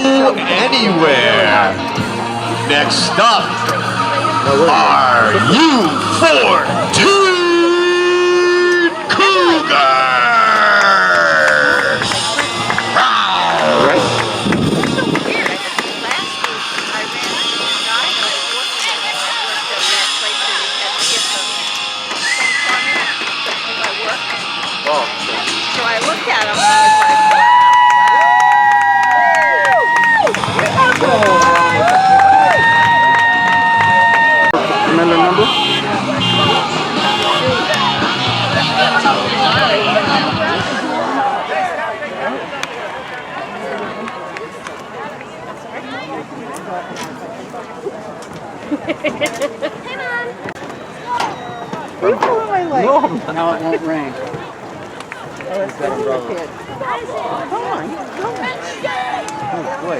Anywhere. Next up are U14 Cougers. Right? So I looked at him and Remember the number? No, now it won't rain. Oh boy.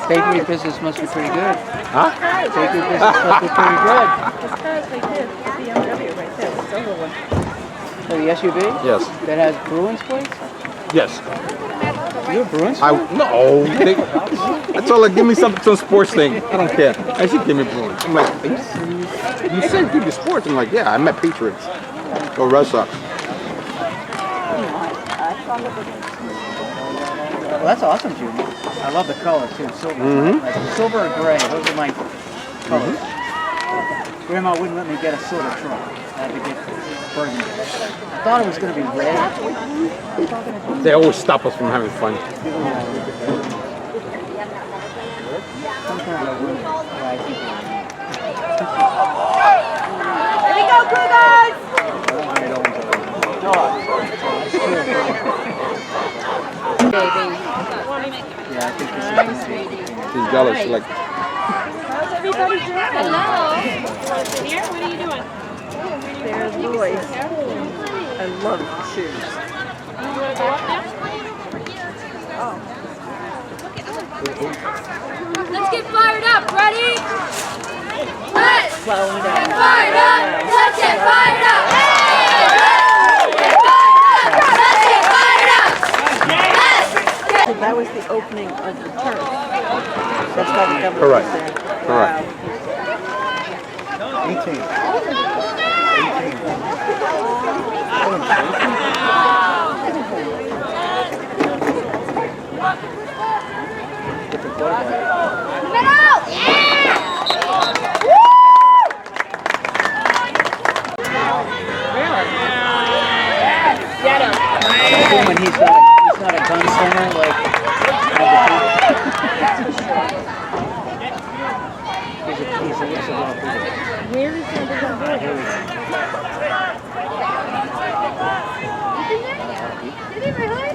Bakery business must be pretty good. Huh? Bakery business must be pretty good. So the SUV? Yes. That has Bruins plates? Yes. You have Bruins? No. I told her, give me some sports thing. I don't care. And she gave me Bruins. I'm like, are you serious? You said give me sports. I'm like, yeah, I met Patriots. Or Red Sox. Well, that's awesome, Judy. I love the color too, silver. Like silver or gray, those are my colors. Grandma wouldn't let me get a silver truck. I had to get burgundy. I thought it was going to be red. They always stop us from having fun. Sometimes I would. Yeah, I think here we go, Cougars! yeah, I think this is She's jealous. She's like, How's everybody doing? Hello. Here, what are you doing? There's Lloyd. I love the shoes. You want to go up now? Let's get fired up. Ready? Let's get fired up. Let's get fired up. That was the opening of the turf. That's why the government correct. was there. Correct. 18. When he's not a gunslinger like he's a Where is the little boy? Did he really?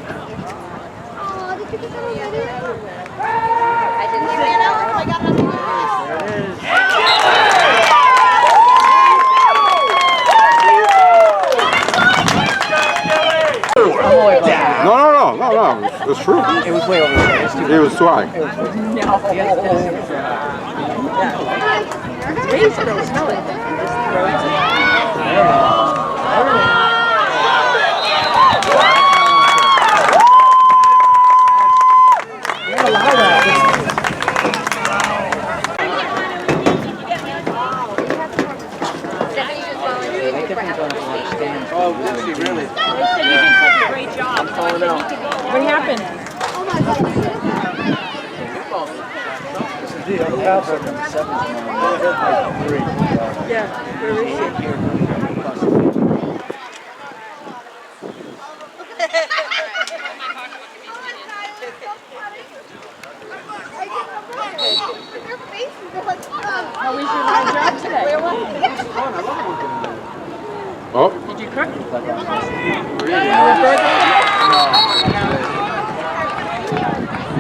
Oh, did you get that already? I didn't even know. I got nothing. There it is. No. It's true. It was way over there. It was too high. Raise it, don't smell it. Just throw it. Oh, did she really? They said you did such a great job. What happened? Yeah, where is she? How was your job today? Oh. Did you cook?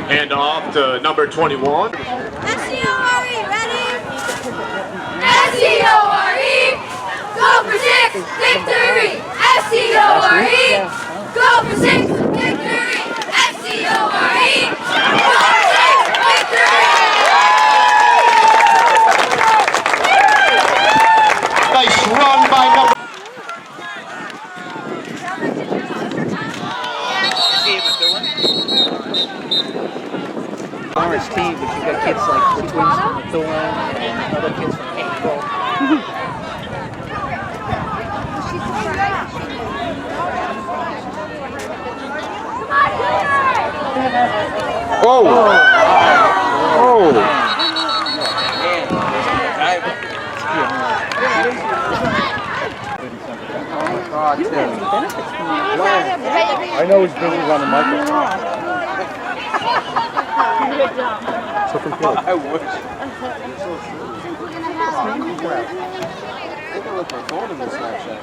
Hand off to number 21. S-C-O-R-E, ready? S-C-O-R-E, go for 6, victory! S-C-O-R-E, go for 6, victory! S-C-O-R-E, go for 6, victory! Nice run by number. Lawrence team, but you got kids like the twins from Thorn and other kids from April. Oh! Oh! I know he's busy on the microphone. So complete. I wish. Take a look at my phone in this Snapchat.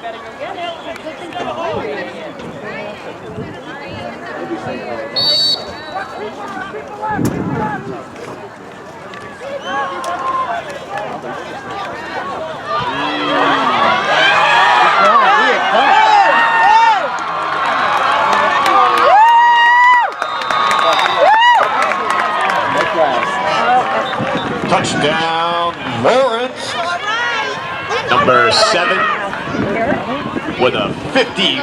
Touchdown, Lawrence. Number 7 with a 50.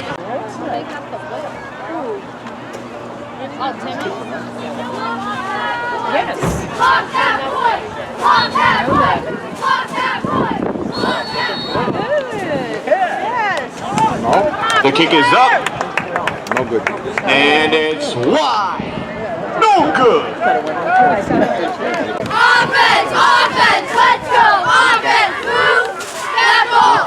Yes. No? The kick is up, No good. and it's wide. No good. Offense, offense, let's go! Offense, move that ball!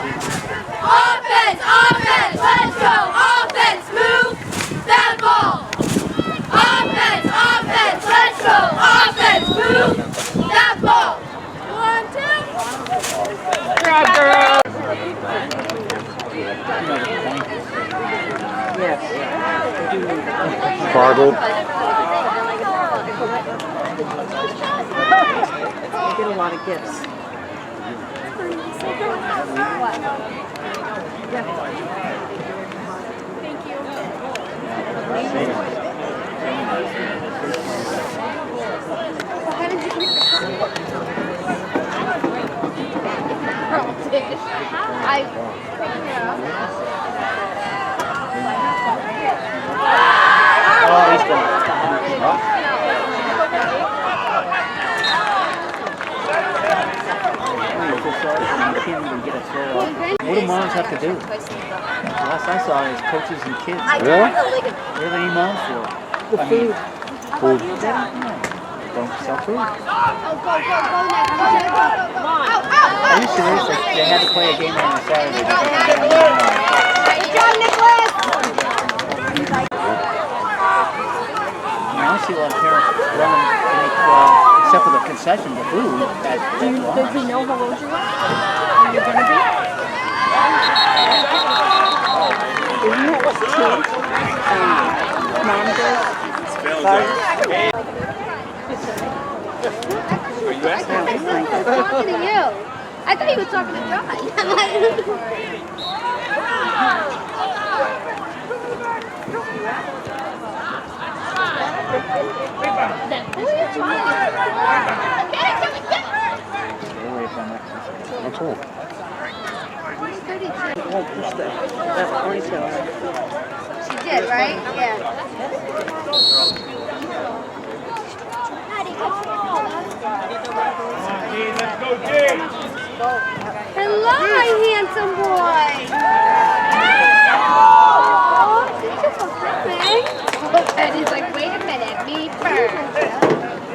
Offense, offense, let's go! Offense, move that ball! Offense, offense, let's go! Offense, move that ball! 1, 2. Grab girl. Fargo. I get a lot of gifts. Oh, he's gone. You can't even get a throw off. What do moms have to do? Last I saw is coaches and kids. Yeah? What do they need moms for? The food. Food. Don't sell food. Go, go, go, go, Nick. Go, Nick, go, go, go. Are you serious? They had to play a game on Saturday. Good job, Nicholas! I don't see a lot of parents running to make, except for the concession, the food. Does he know how old you are? You're gonna be? Isn't that what kids? Mom does? Are you asking me? I was talking to you. I thought he was talking to John. That's all. Won't push that ponytail. She did, right? Yeah. Hello, my handsome boy. Oh, she's just so happy. And he's like, wait a minute, me first.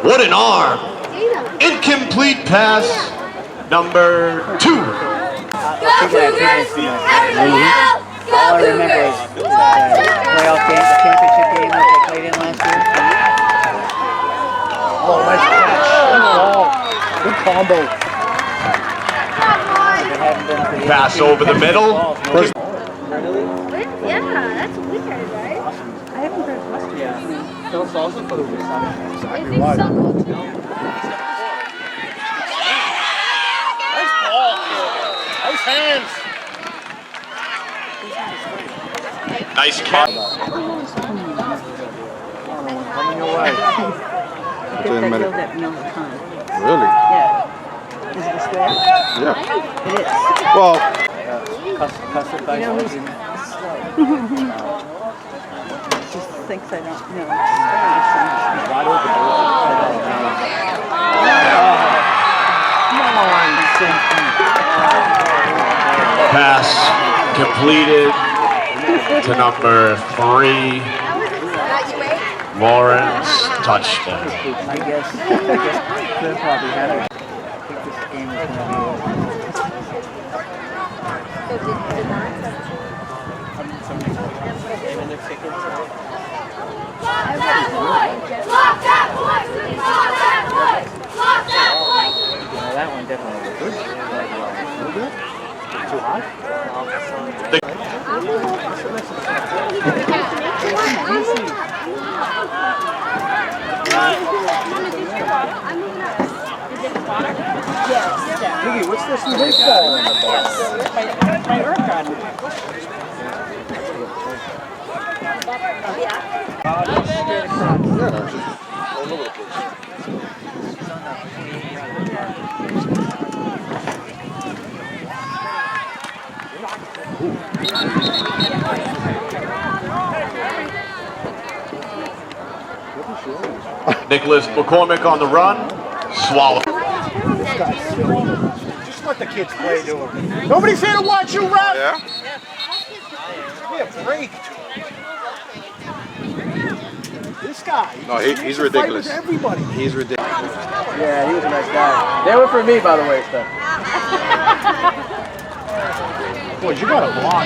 What an arm. Dana. Incomplete pass, number 2. Go Cougars! Everybody else, go All I remember Cougars! is the playoff game, the championship game that they played in last year. Oh, nice catch. Good combo. They haven't been to the Pass over the middle. First, Yeah, that's weird, right? I haven't heard much. tell us also for the Is it so cool? Nice hands. Nice catch. coming your way. I think that yelled at me all the time. Really? Yeah. Is it a square? Yeah. It is. Well, Custard by You know, Susan. She thinks I don't know. Right over the Pass completed to number 3, Lawrence, touchdown. I guess Cliff probably had it. I think this game is going to be Lock that point! Lock that point! Lock that point! that one definitely was good. Too hot? Piggy, what's this new ball in the ball? My earth garden. Nicholas McCormick on the run. Swallow. Just let the kids play, dude. Nobody's here to watch you, ref. Yeah? Give me a break. This guy. No, he's ridiculous. Fight with everybody. He's ridiculous. Yeah, he was a nice guy. They were for me, by the way, stuff. Boy, you got a block.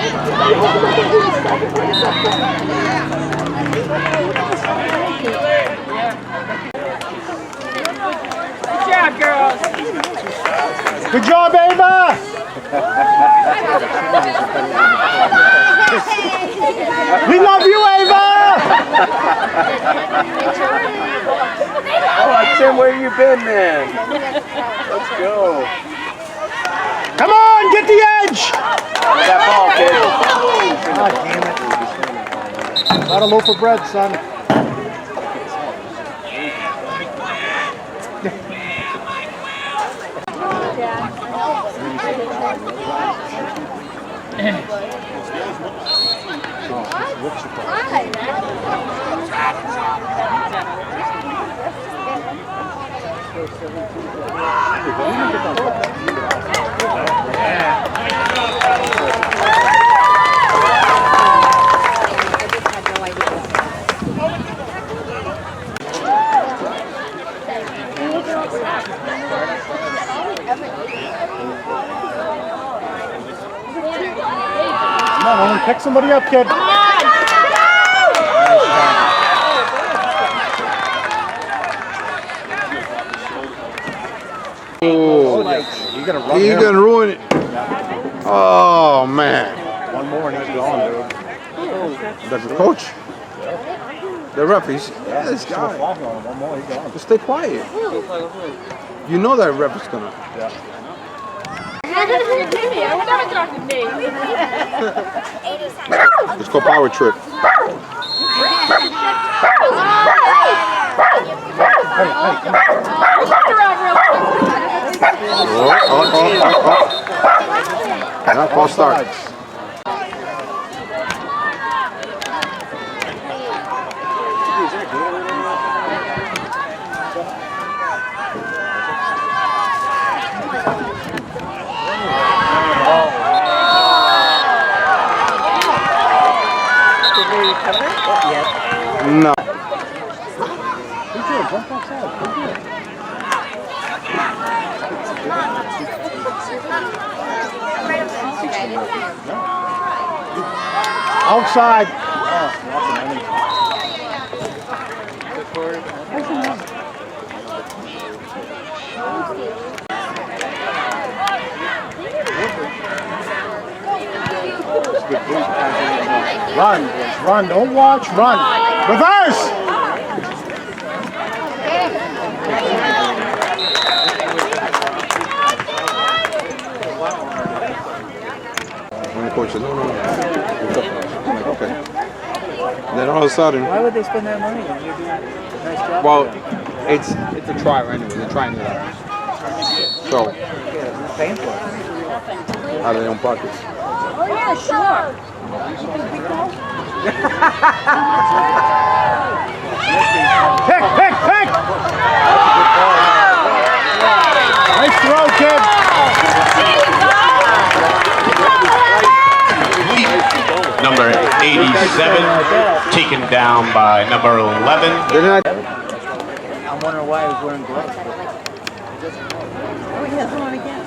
Good job, girls. Good job, Ava. We love you, Ava. Oh, Tim, where you been, man? Let's go. Come on, get the edge. That ball, kid. God damn it. Not a loaf of bread, son. Come on, pick somebody up, kid. Oh, You gotta run he's him. gonna ruin it. Oh man. One more and he's gone, dude. That's the coach. The ref, this guy. One more, he's gone. Just stay quiet. You know that ref is gonna. You're going to be a baby. I would never talk to me. It's called power trip. Yeah, false start. No. Outside. Run, boys, run. Don't watch, run. Reverse! When the coach said, no. I'm like, okay. And then all of a sudden, Why would they spend that money when you're doing a nice job? well, it's a trial anyway. They're trying it out. So, Who's paying for it? out of their own pockets. Oh, yeah, sure. Pick! Nice throw, kid. 7, taken down by number 11. I'm wondering why he was wearing gloves. Oh, he has one again.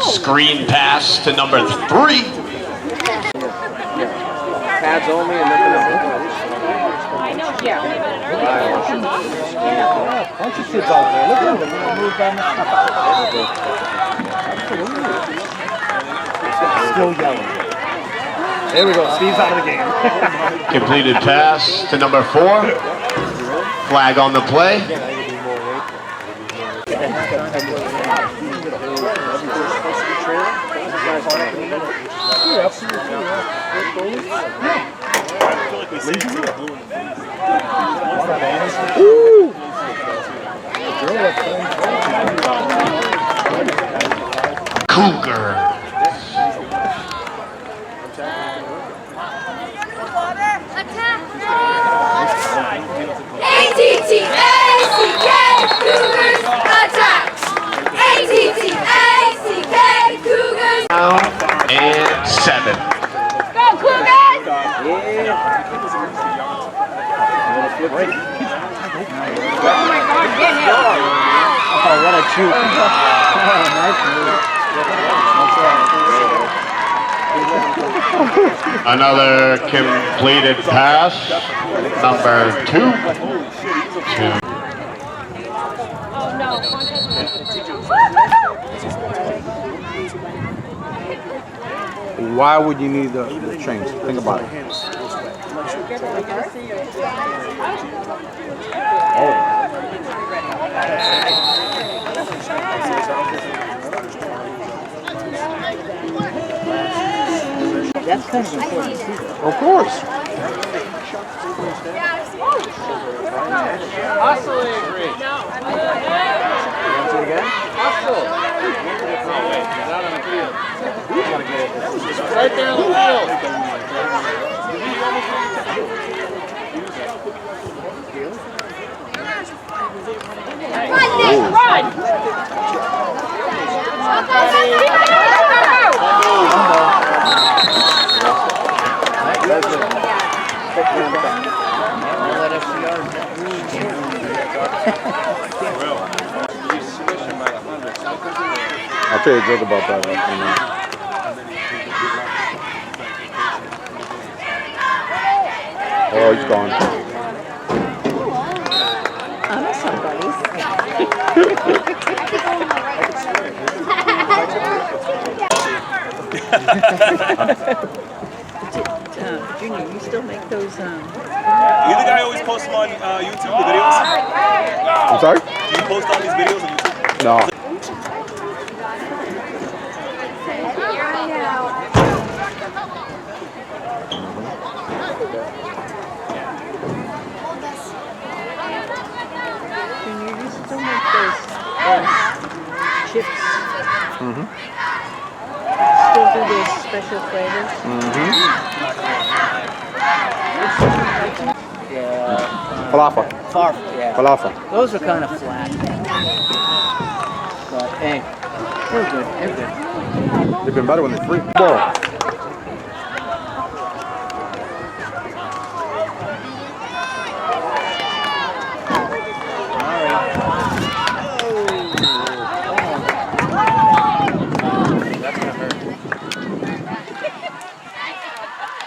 Screen pass to number 3. Pads only and nothing else. I know, yeah. Bunch of kids out there. Look at them. Move down the Still yelling. There we go. Steve's out of the game. Completed pass to number 4. Flag on the play. Cougar. A-T-T-A-C-K, Cougars attack! A-T-T-A-C-K, Cougars. And 7. Go Cougars! Oh, what a juke. Nice move. Another completed pass. Number 2. Why would you need the chains? Think about it. That's kind of important too. Of course. Right there in the field. Run! I'll tell you a joke about that. Oh, he's gone. I know somebody. Junior, you still make those, You the guy who always posts them on YouTube, the videos? I'm sorry? Do you post all these videos on YouTube? No. Junior, you still make those chips. Still do those special flavors. Falafel. Yeah. Falafel. Those are kind of flat. But hey, they're good. They're good. They've been better when they're free. Ball.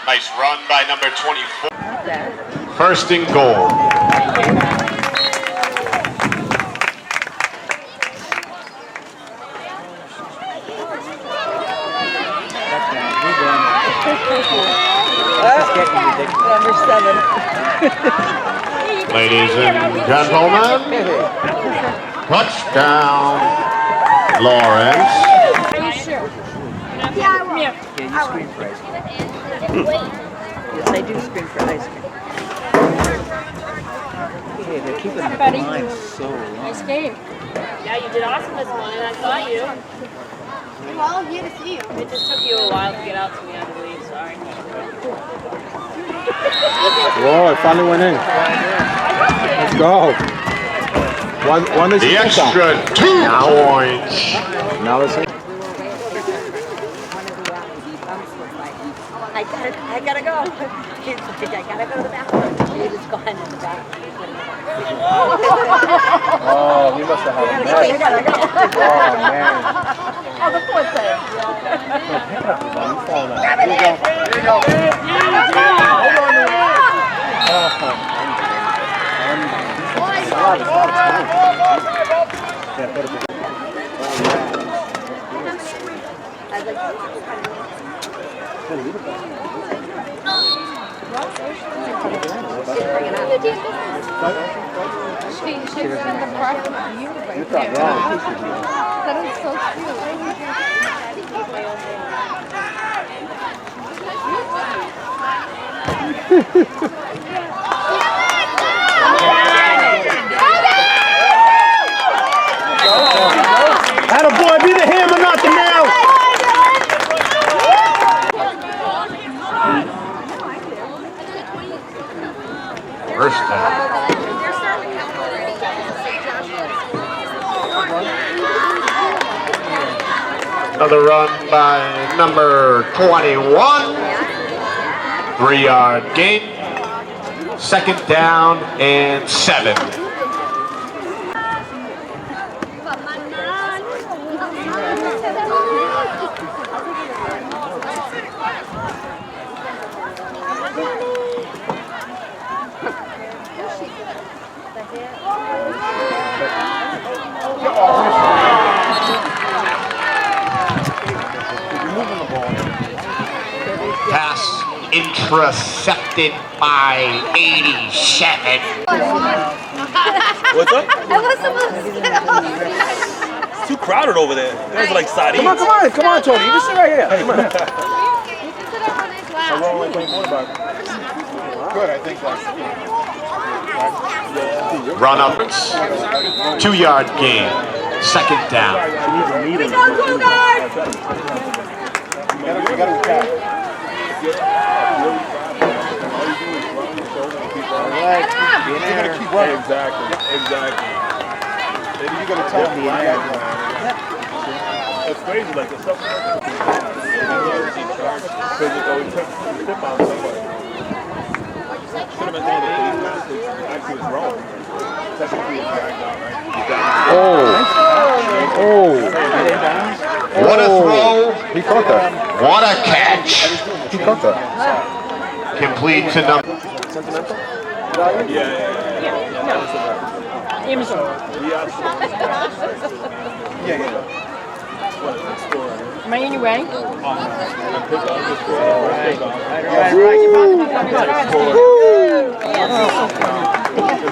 Nice run by number 24. Not bad. First and goal. It's getting ridiculous. Number 7. Ladies and gentlemen, touchdown, Lawrence. Are you sure? Yeah, I will. Yeah, you scream for ice cream. Yes, I do scream for ice cream. Hey, they're keeping the line so long. Nice game. Yeah, you did awesome this morning. I saw you. Well, here to see you. It just took you a while to get out to me, I believe. Sorry. Whoa, it finally went in. Let's go. One is The extra 2 points. Now let's see. I gotta go. He's like, I gotta go to the bathroom. He was gone in the bathroom. Oh, you must have had a mess. I gotta go. Oh, man. Oh, the poor thing. She spent the part of you right there. That is so Attaboy, be the hammer, not the nail. First down. Another run by number 21. 3-yard gain. Second down and 7. Pass intercepted by 87. What's up? I was supposed to get off. It's too crowded over there. There's like sardines. Come on, Tony. You just sit right here. Come on. You can sit up on his lap. Good, I think that's. Run up. 2-yard gain. Second down. You gotta attack. Right. You gotta keep running. Exactly. Maybe you gotta tell me. It's crazy, like the stuff. Because it always took tip on somebody. Should have been one of the actually was wrong. Technically, it's back down, right? Oh. What a throw. He caught that. What a catch. He caught that. Complete to number. Amazon. Am I in your way?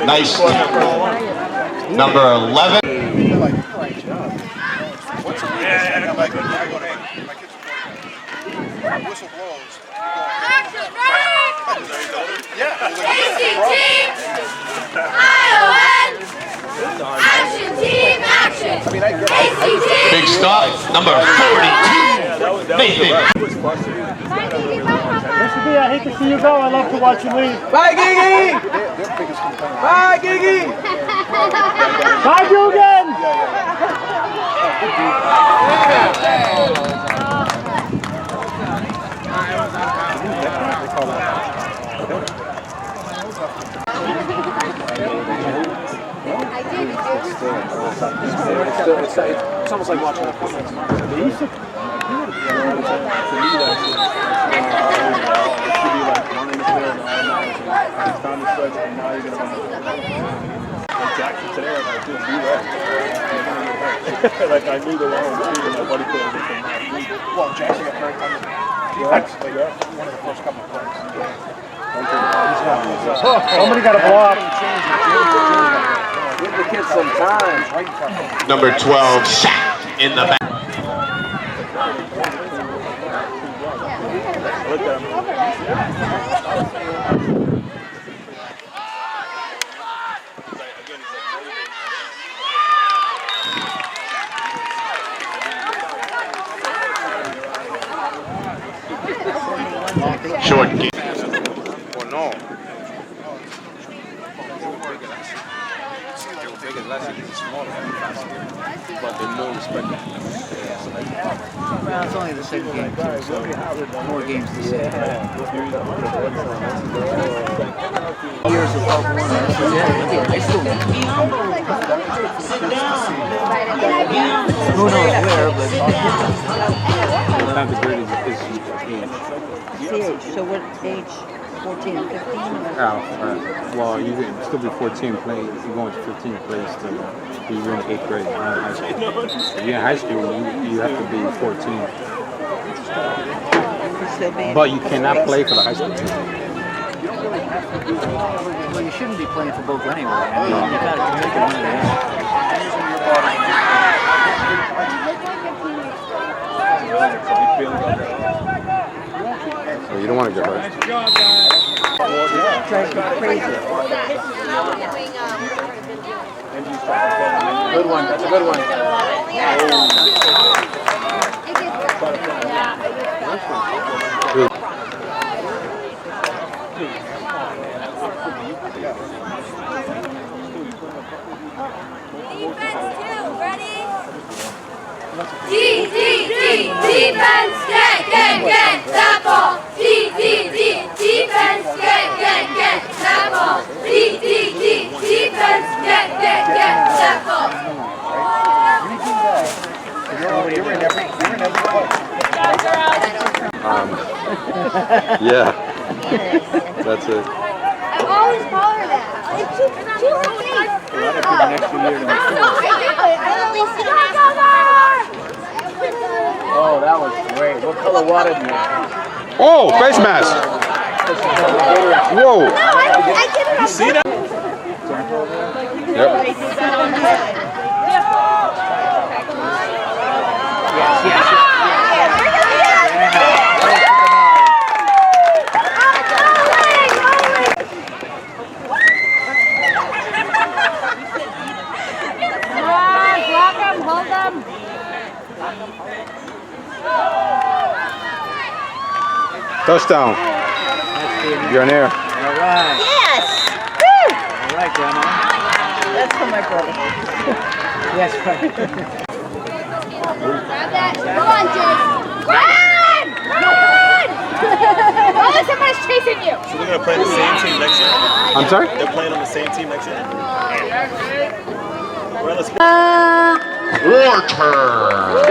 Nice. Number 11. Whistle blows. Action, ready? Yeah. ACT! Action, team, action! ACT! Big stop. Number 42. Nathan. Mr. B, I hate to see you go. I love to watch you leave. Bye, Gigi! Bye, Gigi! Bye, Dugan! It's almost like watching a football. Jackson today, like, I just do that. Like, I knew the long too, and my buddy put everything. Well, Jackson got very time. Defensively, one of the first couple of plays. Somebody got a block. Give the kids some time. Number 12 sacked in the back. Look at him. Short game. Or no. big as last year. He's smaller than last year. But they're more respected. Well, it's only the second game, too, so more games to see. Years of Pop Warner. Who knows where, but Not the greatest is CH, so what age? 14 and 15? well, you can still be 14 playing. You're going to 15 plays to be in the 8th grade. Not in high school. If you're in high school, you have to be 14. But you cannot play for the high school team. well, you shouldn't be playing for both anyway. I mean, you got to make one of the So you don't want to get hurt. Drives me crazy. Good one. That's a good one. Defense 2, ready? Defense, get, that ball. Defense, get, that ball. Defense, get, that ball. You're in every play. Yeah. That's it. I always call her that. It's too Oh, that was great. What color water do you have? Oh, face mask. Whoa. I get it. You see that? Yep. Block him, hold him. Touchdown. You're in air. All right. Yes! All right, Grandma. That's for my brother. Yes, right. Grab that. Come on, Jake. Run! Run! Oh, somebody's chasing you. So they're gonna play the same team next year? I'm sorry? They're playing on the same team next year? Well, let's Warner.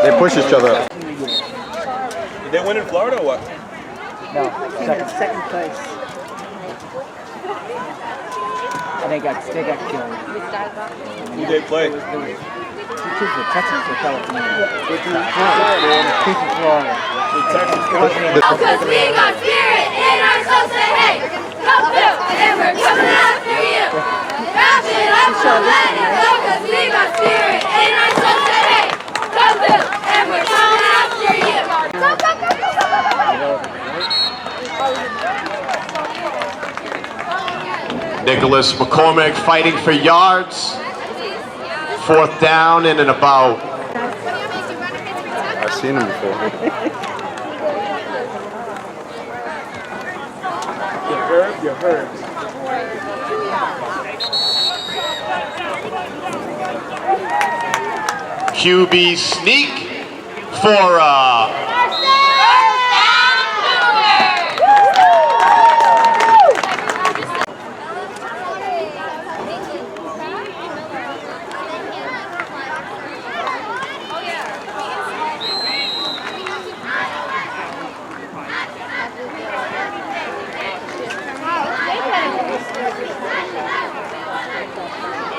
They push each other. Did they win in Florida or what? No, Second place. and they got killed. Who they play? Two for Texas or California? Two for Florida. Because we got spirit in ourselves, say hey, come through, and we're coming after you. Wrap it up, so let it go, because we got spirit in ourselves, say hey, come through, and we're coming after you. Go, go, go, go, go, go, go. Nicholas McCormick fighting for yards. 4th down in and about. I've seen him before. You heard. QB sneak for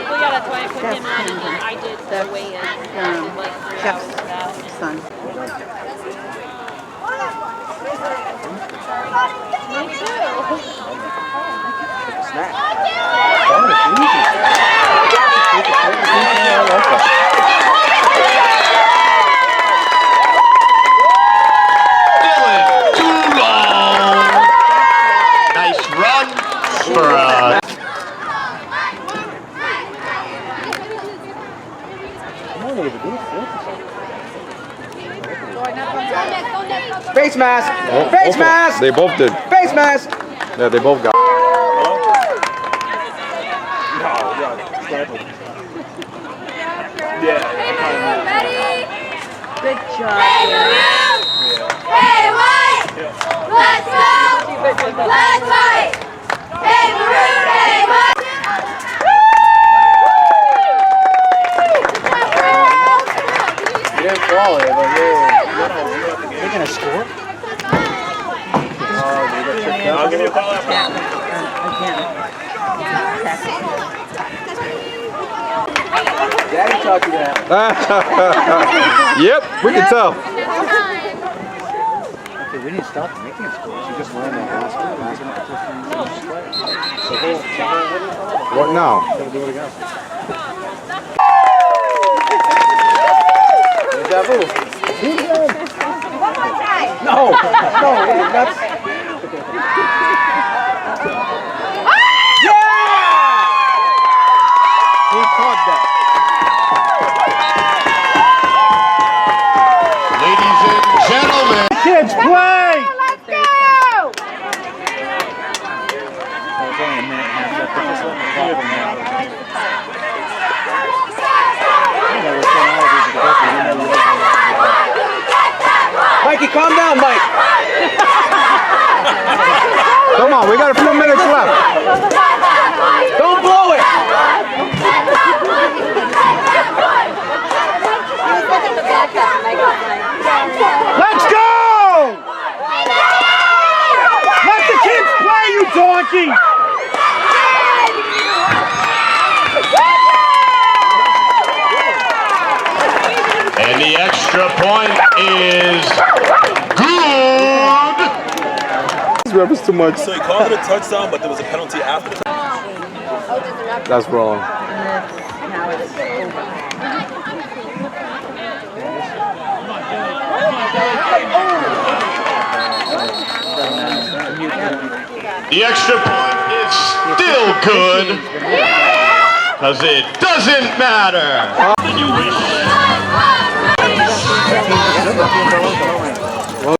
We got a 20 put him on, and then I did the weigh-in. I did like 3 hours Jeff's of that. son. Me too. Dylan Toulon. Nice run for Face mask! Face mask! They both did. Face mask! Yeah, they both got. Ready? Good job. Hey, white! Let's go! Let's fight! Hey, maroon! Hey, white! You didn't fall it, but yeah. They're gonna score? I'll give you a call after. Daddy taught you that. Yep, we can tell. Okay, we didn't stop making scores. You just learned that last one. What now? Gotta do it again. Deja vu. One more time. No, that's. He caught that. Ladies and gentlemen. Kids, play! Let's go! There's only a minute and a half left. Just let the clock run out. Yeah, we're saying all these are the best. Mikey, calm down, Mike. Come on, we got a few minutes left. Don't blow it. Let's go! Let the kids play, you donkey! And the extra point is good. This ref is too much. So he called it a touchdown, but there was a penalty after the touchdown. That's wrong. Now it's over. The extra point is still good because it doesn't matter.